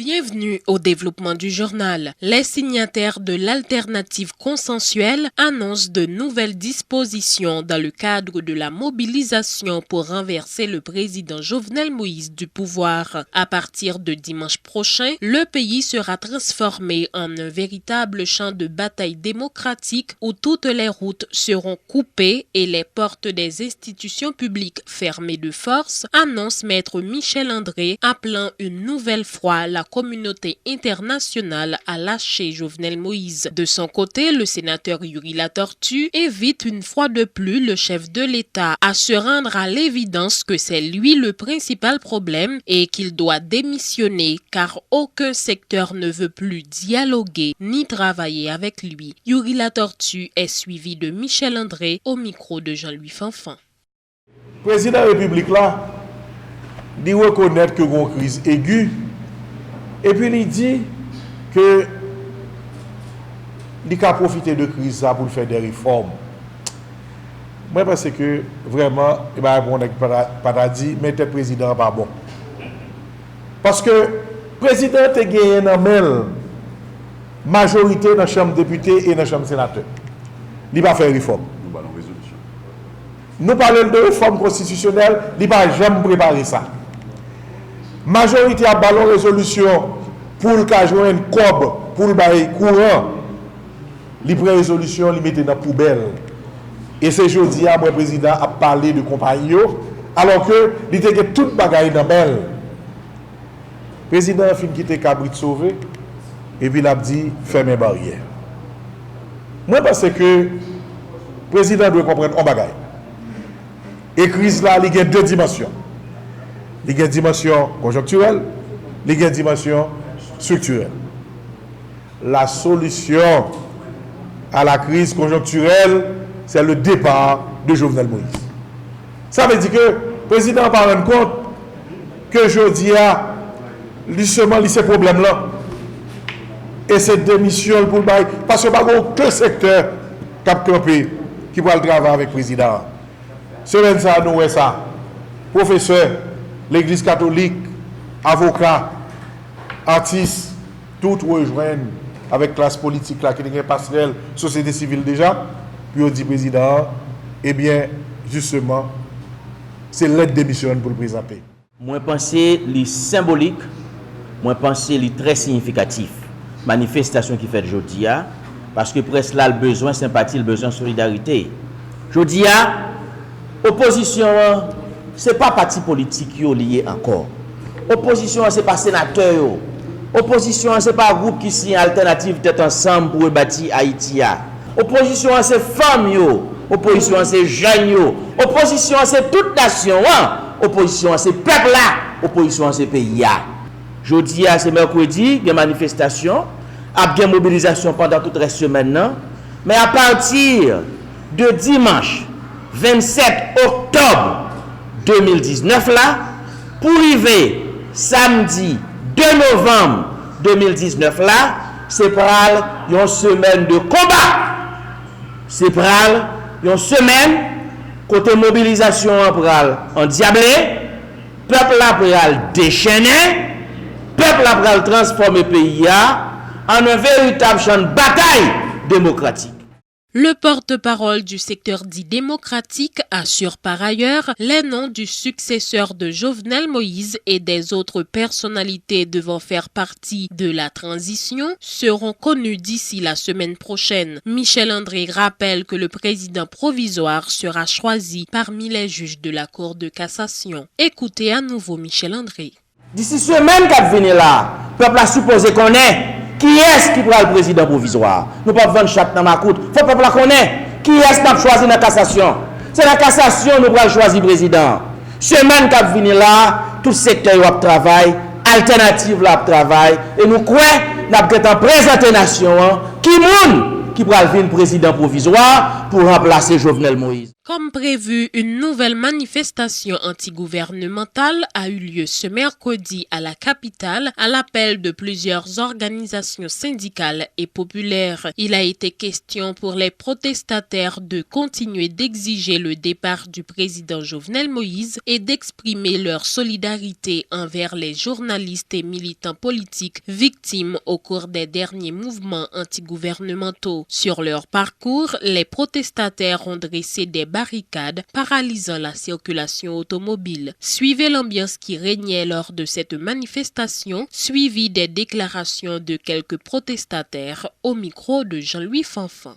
Bienvenue au développement du journal. Les signataires de l'alternative consensuelle annoncent de nouvelles dispositions dans le cadre de la mobilisation pour renverser le président Jovenel Moïse du pouvoir. À partir de dimanche prochain, le pays sera transformé en un véritable champ de bataille démocratique où toutes les routes seront coupées et les portes des institutions publiques fermées de force, annonce maître Michel André, appelant une nouvelle fois la communauté internationale à lâcher Jovenel Moïse. De son côté, le sénateur Yuri Latortue évite une fois de plus le chef de l'État à se rendre à l'évidence que c'est lui le principal problème et qu'il doit démissionner car aucun secteur ne veut plus dialoguer ni travailler avec lui. Yuri Latortue est suivi de Michel André au micro de Jean-Louis Fanfan. Président de la République là, il reconnaît que une crise aiguë et puis il dit que il a profité de crise ça pour faire des réformes. Moi je pense que vraiment il va répondre avec paradis mais le président pas bon. Parce que le président a gagné une majorité dans la Chambre des députés et dans la Chambre des sénateurs. Il va faire réforme. Nous parlons de réforme constitutionnelle, il n'a jamais préparé ça. Majorité a ballon résolution pour le cas jouer une cob pour le bail courant. Il prend résolution, il met dans la poubelle. Et c'est jeudi, le président a parlé de compagnie, alors que il était toute bagaille dans belle. Le président a fini quitter Cabrit sauvé, et puis il a dit fermez barrière. Moi, parce que le président doit comprendre un bagaille. Et crise là, il y a deux dimensions. Il y a une dimension conjoncturelle, il y a une dimension structurelle. La solution à la crise conjoncturelle, c'est le départ de Jovenel Moïse. Ça veut dire que le président va rendre compte que jeudi a justement ces problèmes-là. Et cette démission pour le bail, parce que pas aucun secteur qui a campé qui va le travailler avec le président. Semaine ça, nous voyons ça. Professeur, l'Église catholique, avocat, artistes, tout rejoignent avec classe politique là, qui est passerelle, société civile déjà. Puis on dit président, eh bien, justement, c'est l'aide démission pour le présenter. Moi, pense les symbolique, moi, pense les très significatif. Manifestation qui fait aujourd'hui, parce que presque là, le besoin sympathie, le besoin solidarité. Aujourd'hui, opposition, ce n'est pas parti politique qui est lié encore. Opposition, ce n'est pas sénateur. Opposition, ce n'est pas groupe qui signe alternative tête ensemble pour bâtir Haïti. Opposition, c'est femmes. Opposition, c'est jeunes. Opposition, c'est toute nation. Opposition, c'est peuple. Opposition, c'est pays. Jeudi, c'est mercredi, il y a manifestation. Il y a mobilisation pendant toute la semaine. Mais à partir de dimanche 27 octobre 2019 là, pour arriver samedi 2 novembre 2019 là, c'est pour une semaine de combat. C'est pour une semaine côté mobilisation en diablé, peuple là pour déchaîner, peuple là pour transformer le pays en un véritable champ de bataille démocratique. Le porte-parole du secteur dit démocratique assure par ailleurs les noms du successeur de Jovenel Moïse et des autres personnalités devant faire partie de la transition seront connus d'ici la semaine prochaine. Michel André rappelle que le président provisoire sera choisi parmi les juges de la Cour de cassation. Écoutez à nouveau Michel André. D'ici semaine qui venir là, le peuple a supposé qu'on est. Qui est-ce qui prend le président provisoire? Nous ne pouvons pas vendre chatte dans ma coûte. Il faut que le peuple connaisse. Qui est-ce qui a choisi la cassation? C'est la cassation nous pouvons choisir le président. Semaine qui venir là, tout secteur va travailler, alternative là travail. Et nous croyons que nous avons présenté la nation qui prend le président provisoire pour remplacer Jovenel Moïse. Comme prévu, une nouvelle manifestation antigouvernementale a eu lieu ce mercredi à la capitale à l'appel de plusieurs organisations syndicales et populaires. Il a été question pour les protestataires de continuer d'exiger le départ du président Jovenel Moïse et d'exprimer leur solidarité envers les journalistes et militants politiques victimes au cours des derniers mouvements antigouvernementaux. Sur leur parcours, les protestataires ont dressé des barricades paralysant la circulation automobile. Suivez l'ambiance qui régnait lors de cette manifestation, suivie des déclarations de quelques protestataires au micro de Jean-Louis Fanfan.